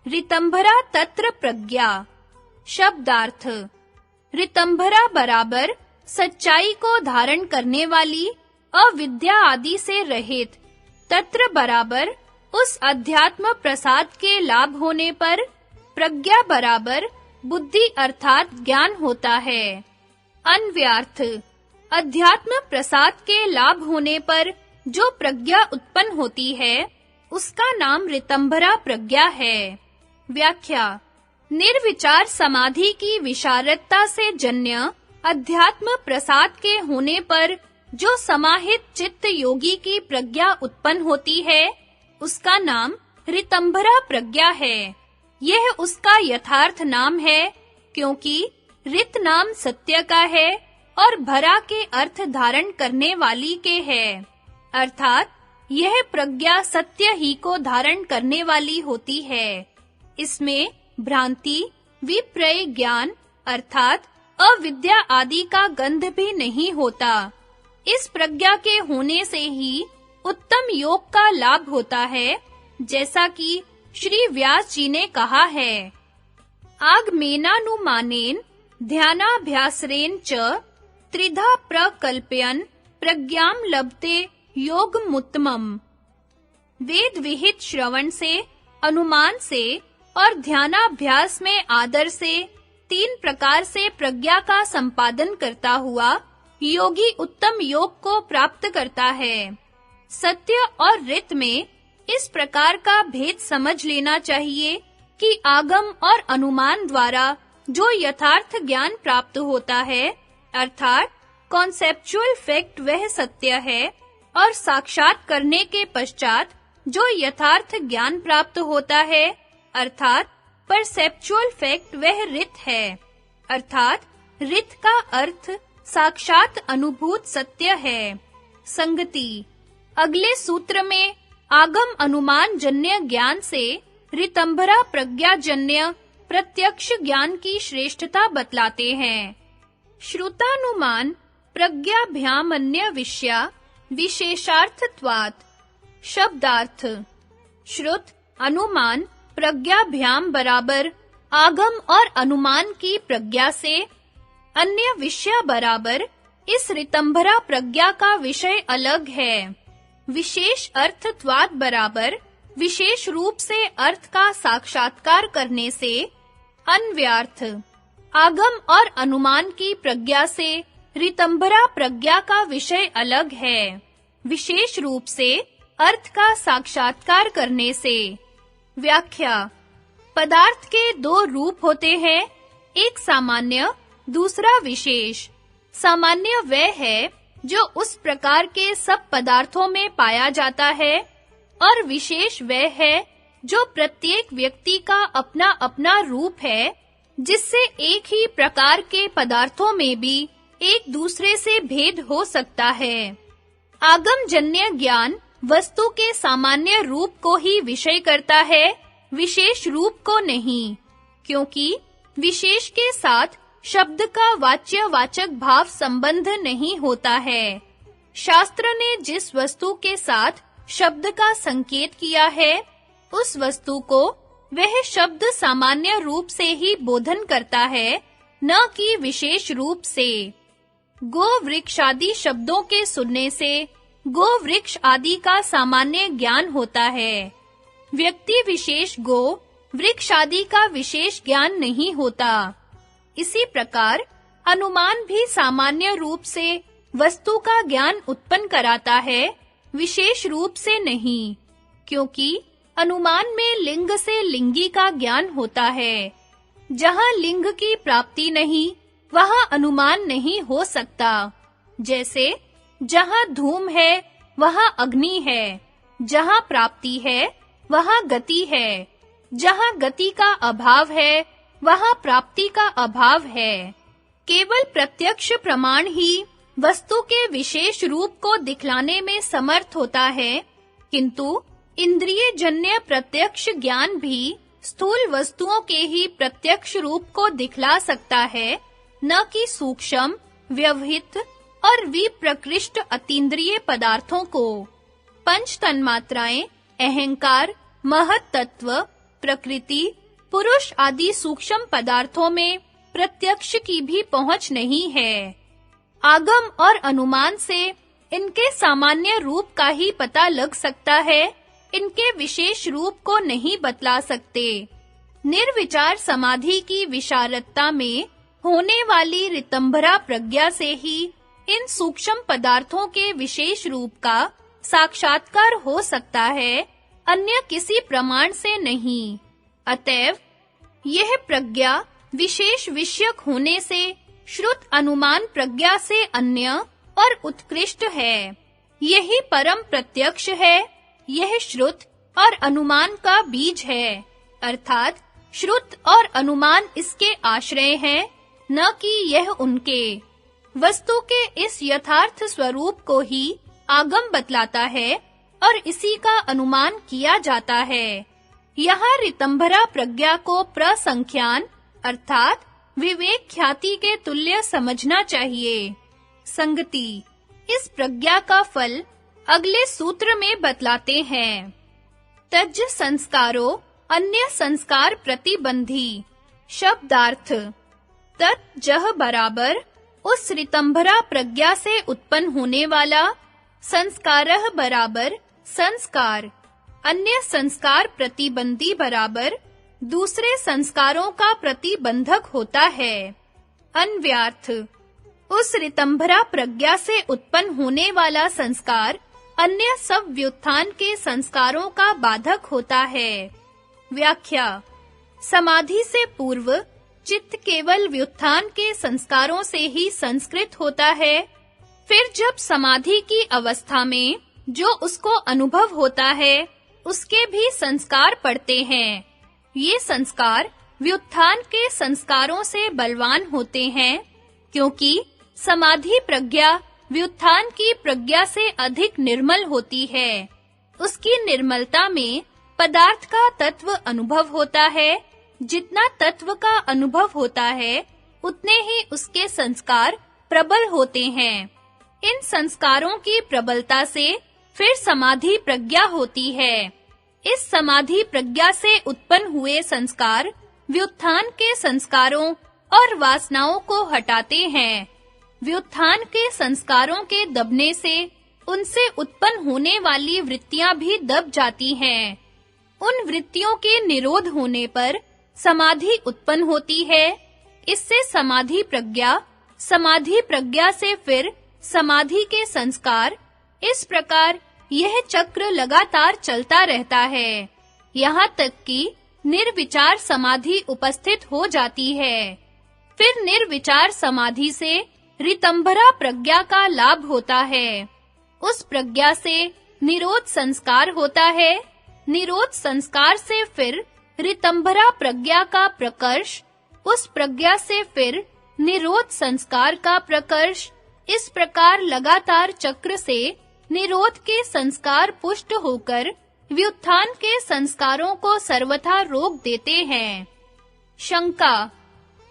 ऋतंभरा तत्र प्रज्ञा। शब्दार्थ: ऋतंभरा बराबर सच्चाई को धारण करने वाली, अविद्या आदि से रहित, तत्र बराबर उस अध्यात्म प्रसाद के लाभ होने पर, प्रज्ञा बराबर बुद्धि अर्थात ज्ञान होता है। अन्व्यार्थ: अध्यात्म प्रसाद के लाभ होने पर जो प्रज्ञा उत्पन्न होती है, उसका नाम ऋतंभरा प्रज्ञा है। व्याख्या: निर्विचार समाधि की विशारदता से जन्य अध्यात्म प्रसाद के होने पर जो समाहित चित्त योगी की प्रज्ञा उत्पन्न होती है, उसका नाम ऋतंभरा प्रज्ञा है। यह उसका यथार्थ नाम है, क्योंकि ऋत नाम सत्य का है और भरा के अर्थ धारण करने वाली के है, अर्थात यह प्रज्ञा सत्य ही को धारण करने वाली होती है। इसमें भ्रांति, विपर्य ज्ञान अर्थात अविद्या आदि का गंध भी नहीं होता। इस प्रज्ञा के होने से ही उत्तम योग का लाभ होता है, जैसा कि श्री व्यास जी ने कहा है। आगमेनानुमानेन ध्यानाभ्यासरेण च त्रिधा प्रकल्पयन् प्रज्ञां लभते योगमुत्तमम्। वेद विहित श्रवण से, अनुमान से और ध्यानाभ्यास में आदर से 3 प्रकार से प्रज्ञा का संपादन करता हुआ योगी उत्तम योग को प्राप्त करता है। सत्य और ऋत में इस प्रकार का भेद समझ लेना चाहिए कि आगम और अनुमान द्वारा जो यथार्थ ज्ञान प्राप्त होता है, अर्थात कॉन्सेप्चुअल फैक्ट, वह सत्य है, और साक्षात करने के पश्चात जो यथार्थ ज्ञान प्राप्त होता है, अर्थात परसेप्चुअल फैक्ट, वह ऋत है। अर्थात ऋत का अर्थ साक्षात अनुभूत सत्य है। संगति: अगले सूत्र में आगम अनुमान जन्य ज्ञान से ऋतंभरा प्रज्ञा जन्य प्रत्यक्ष ज्ञान की श्रेष्ठता बतलाते हैं। श्रुतानुमान प्रज्ञाभ्यामन्य विषया विशेषार्थत्वात्। शब्दार्थ: श्रुत, अनुमान, प्रज्ञाभ्याम बराबर आगम और अनुमान की प्रज्ञा से, अन्य विषय बराबर इस ऋतंभरा प्रज्ञा का विषय अलग है। विशेष अर्थत्वात् बराबर विशेष रूप से अर्थ का साक्षात्कार करने से। अन्व्यार्थ: आगम और अनुमान की प्रज्ञा से ऋतंभरा प्रज्ञा का विषय अलग है, विशेष रूप से अर्थ का साक्षात्कार करने से। व्याख्या: पदार्थ के 2 रूप होते हैं, एक सामान्य, दूसरा विशेष। सामान्य वह है जो उस प्रकार के सब पदार्थों में पाया जाता है, और विशेष वह है जो प्रत्येक व्यक्ति का अपना-अपना रूप है, जिससे एक ही प्रकार के पदार्थों में भी एक दूसरे से भेद हो सकता है। आगमजन्य ज्ञान वस्तु के सामान्य रूप को ही विषय करता है, विशेष रूप को नहीं, क्योंकि विशेष के साथ शब्द का वाच्य-वाचक भाव संबंध नहीं होता है। शास्त्र ने जिस वस्तु के साथ शब्द का संकेत किया है, उस वस्तु को वह शब्द सामान्य रूप से ही बोधन करता है, न कि विशेष रूप से। गो वृक्ष आदि शब्दों के सुनने से गो वृक्ष आदि का सामान्य ज्ञान होता है। व्यक्ति विशेष गो वृक्ष आदि का विशेष ज्ञान नहीं होता। इसी प्रकार अनुमान भी सामान्य रूप से वस्तु का ज्ञान उत्पन्न कराता है, विशेष रूप से नहीं, क्योंकि अनुमान में लिंग से लिंगी का ज्ञान होता है। जहाँ लिंग की प्राप्ति नहीं, वहाँ अनुमान नहीं हो सकता। जैसे जहाँ धूम है, वहाँ अग्नि है, जहाँ प्राप्ति है, वहाँ गति है, जहाँ गति का अभाव है, वहाँ प्राप्ति का अभाव है। केवल प्रत्यक्ष प्रमाण ही वस्तु के विशेष रूप को दिखलाने में समर्थ होता है, किंतु इंद्रिय जन्य प्रत्यक्ष ज्ञान भी स्थूल वस्तुओं के ही प्रत्यक्ष रूप को दिखला सकता है, न कि सूक्ष्म, व्यवहित और विप्रकृष्ट अतीन्द्रिय पदार्थों को। पंच तन्मात्राएं, अहंकार, महत तत्व प्रकृति, पुरुष आदि सूक्ष्म पदार्थों में प्रत्यक्ष की भी पहुंच नहीं है। आगम और अनुमान से इनके सामान्य रूप का ही पता लग सकता है, इनके विशेष रूप को नहीं बतला सकते। निर्विचार समाधि की विशारदता में होने वाली ऋतंभरा प्रज्ञा से ही इन सूक्ष्म पदार्थों के विशेष रूप का साक्षात्कार हो सकता है, अन्य किसी प्रमाण से नहीं। अतएव यह प्रज्ञा विशेष विषयक होने से श्रुत अनुमान प्रज्ञा से अन्य और उत्कृष्ट है। यही परम प्रत्यक्ष है, यह श्रुत और अनुमान का बीज है, अर्थात श्रुत और अनुमान इसके आश्रय हैं, न कि यह उनके। वस्तु के इस यथार्थ स्वरूप को ही आगम बतलाता है और इसी का अनुमान किया जाता है। यहाँ ऋतंभरा प्रज्ञा को प्रसंख्यान अर्थात विवेक ख्याति के तुल्य समझना चाहिए। संगति इस प्रज्ञा का फल अगले सूत्र में बतलाते हैं। तज्ज संस्कारो अन्य संस्कार प्रतिबंधी। शब्दार्थ तज्जह बराबर उस ऋतंभरा प्रज्ञा से उत्पन्न होने वाला, संस्कारह बराबर संस्कार, अन्य संस्कार प्रतिबंधी बराबर दूसरे संस्कारों का प्रतिबंधक होता है। अन्व्यार्थ उस ऋतंभरा प्रज्ञा से उत्पन्न होने वाला संस्कार अन्य सब व्युत्थान के संस्कारों का बाधक होता है। व्याख्या समाधि से पूर्व चित्त केवल व्युत्थान के संस्कारों से ही संस्कृत होता है। फिर जब समाधि की अवस्था में जो उसको अनुभव होता है, उसके भी संस्कार पड़ते हैं। ये संस्कार व्युत्थान के संस्कारों से बलवान होते हैं, क्योंकि समाधि प्रज्ञा व्युत्थान की प्रज्ञा से अधिक निर्मल होती है। उसकी निर्मलता में पदार्थ का तत्व अनुभव होता है। जितना तत्व का अनुभव होता है, उतने ही उसके संस्कार प्रबल होते हैं। इन संस्कारों की प्रबलता से फिर समाधि प्रज्ञा होती है। इस समाधि प्रज्ञा से उत्पन्न हुए संस्कार व्युत्थान के संस्कारों और वासनाओं को हटाते हैं। व्युत्थान के संस्कारों के दबने से उनसे उत्पन्न होने वाली वृत्तियां भी दब जाती हैं। उन वृत्तियों के निरोध होने पर समाधि उत्पन्न होती है। इससे समाधि प्रज्ञा से फिर समाधि के संस्कार, इस प्रकार यह चक्र लगातार चलता रहता है, यहाँ तक कि निर्विचार समाधि उपस्थित हो जाती है। फिर निर्विचार समाधि से ऋतंभरा प्रज्ञा का लाभ होता है। उस प्रज्ञा से निरोध संस्कार होता है। निरोध संस्कार से फिर ऋतंभरा प्रज्ञा का प्रकर्ष, उस प्रज्ञा से फिर निरोध संस्कार का प्रकर्ष, इस प्रकार लगातार चक्र से निरोध के संस्कार पुष्ट होकर व्युत्थान के संस्कारों को सर्वथा रोक देते हैं। शंका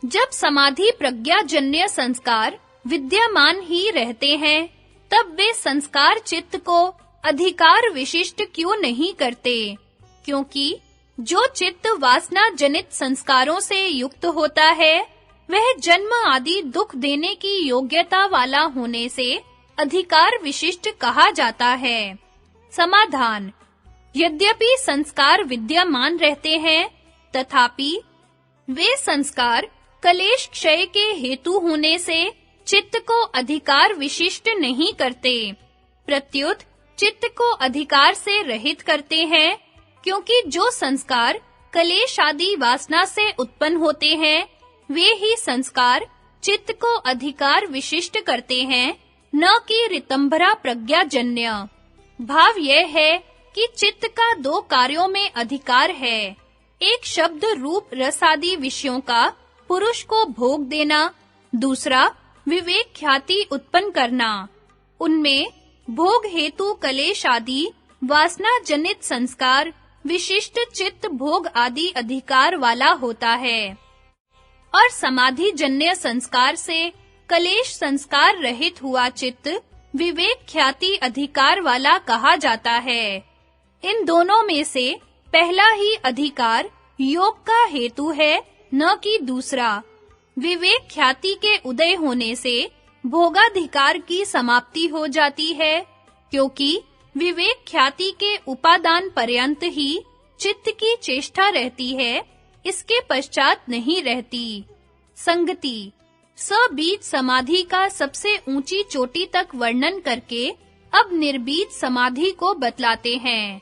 जब समाधि प्रज्ञा जन्य संस्कार विद्यमान ही रहते हैं, तब वे संस्कार चित्त को अधिकार विशिष्ट क्यों नहीं करते? क्योंकि जो चित्त वासना जनित संस्कारों से युक्त होता है, वह जन्म आदि दुख देने की योग्यता वाला होने से अधिकार विशिष्ट कहा जाता है। समाधान यद्यपि संस्कार विद्यमान रहते हैं, तथापि वे संस्कार कलेश क्षय के हेतु होने से चित्त को अधिकार विशिष्ट नहीं करते, प्रत्युत चित्त को अधिकार से रहित करते हैं, क्योंकि जो संस्कार कलेश आदि वासना से उत्पन्न होते हैं, वे ही संस्कार चित्त को अधिकार विशिष्ट करते हैं, न कि ऋतंभरा प्रज्ञाजन्य। भाव यह है कि चित्त का दो कार्यों में अधिकार है। एक शब्द रूप रस आदि विषयों का पुरुष को भोग देना, दूसरा विवेक ख्याति उत्पन्न करना। उनमें भोग हेतु कलेश आदि वासना जनित संस्कार विशिष्ट चित्त भोग आदि अधिकार वाला होता है, और समाधि जन्य संस्कार से कलेश संस्कार रहित हुआ चित्त विवेक ख्याति अधिकार वाला कहा जाता है। इन दोनों में से पहला ही अधिकार योग का हेतु है, न कि दूसरा। विवेक ख्याति के उदय होने से भोगाधिकार की समाप्ति हो जाती है, क्योंकि विवेक ख्याति के उपादान पर्यंत ही चित्त की चेष्टा रहती है, इसके पश्चात नहीं रहती। संगति सबीज समाधि का सबसे ऊंची चोटी तक वर्णन करके अब निर्बीज समाधि को बतलाते हैं।